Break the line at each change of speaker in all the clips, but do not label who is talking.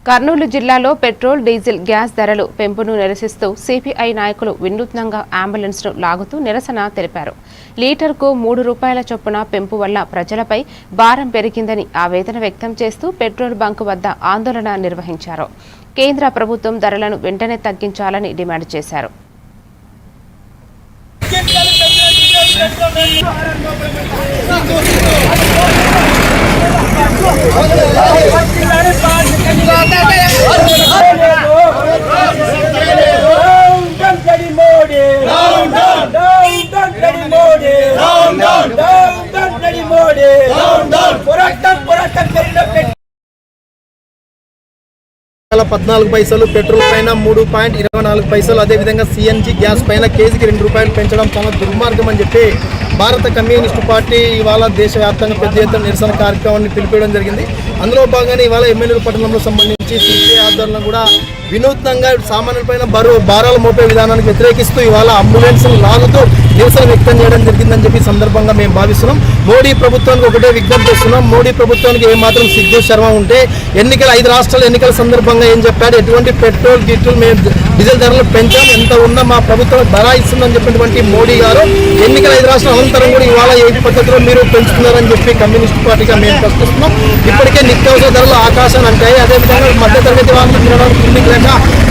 కర్నూలు జిల్లాలో petrol, diesel, gas ధరలు పెంపును నిరసిస్తూ సిపిఐ నాయకులు వినూత్నంగా అంబులెన్స్ను లాగుతూ నిరసన తెలిపారు. లీటర్కు 3 రూపాయల చొప్పున పెంపు వల్ల ప్రజలపై భారం పెరిగిందని ఆవేదన వ్యక్తం చేస్తూ పెట్రోల్ బంకు వద్ద ఆందోళన నిర్వహించారు. కేంద్ర ప్రభుత్వం ధరలను వెంటనే తగ్గించాలని డిమాండ్ చేశారు.
₹14 పెట్రోల్ పైన 3.24 అదే విధంగా సిఎన్జి గ్యాస్ పైన కేజీకి ₹2 పెంచడం చాలా దుర్మార్గం అని చెప్పి భారత కమ్యూనిస్టు పార్టీ ఇవాళ దేశవ్యాప్తంగా పెద్ద ఎత్తున నిరసన కార్యక్రమాన్ని పిలిపించడం జరిగింది. అందులో భాగంగానే ఇవాళ ఎమ్మెల్యేల పట్టణంలో సంబంధించి సిపిఐ ఆధ్వర్యంలో కూడా వినూత్నంగా సామాన్యులపైన భారాలు మోపే విధానానికి వ్యతిరేకిస్తూ ఇవాళ అంబులెన్స్ లాగుతూ నిరసన వ్యక్తం చేయడం జరిగిందని చెప్పి సందర్భంగా మేము భావిస్తున్నాం. మోడీ ప్రభుత్వానికి ఒకటే విజ్ఞప్తి చేస్తున్నాం. మోడీ ప్రభుత్వానికి ఏమాత్రం సిగ్గు శర్మ ఉంటే 5 రాష్ట్రాల ఎన్నికల సందర్భంగా ఏం చెప్పాడు, ఎటువంటి పెట్రోల్ డీజిల్ ధరలు పెంచాం, ఎంత ఉన్నా మా ప్రభుత్వం ధర ఇస్తుందని చెప్పినటువంటి మోడీ గారు 5 రాష్ట్రాల అనంతరం కూడా ఇవాళ ఏ పద్ధతిలో మీరు పెంచుతున్నారని చెప్పి కమ్యూనిస్ట్ పార్టీగా మేము ప్రశ్నిస్తున్నాం. ఇప్పటికే నిత్యావసర ధరలు ఆకాశాన్ని అంటాయి. అదేవిధంగా మధ్యతరగతి వాళ్ళకి తినడానికి లేక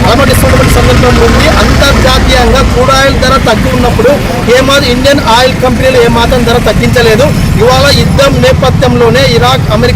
అలమటిస్తున్నటువంటి సందర్భం ఉంది. అంతర్జాతీయంగా క్రూడ్ ఆయిల్ ధర తగ్గి ఉన్నప్పుడు ఇండియన్ ఆయిల్ కంపెనీలు ఏమాత్రం ధర తగ్గించలేదు. ఇవాళ యుద్ధం నేపథ్యంలోనే ఇరాక్, అమెరికా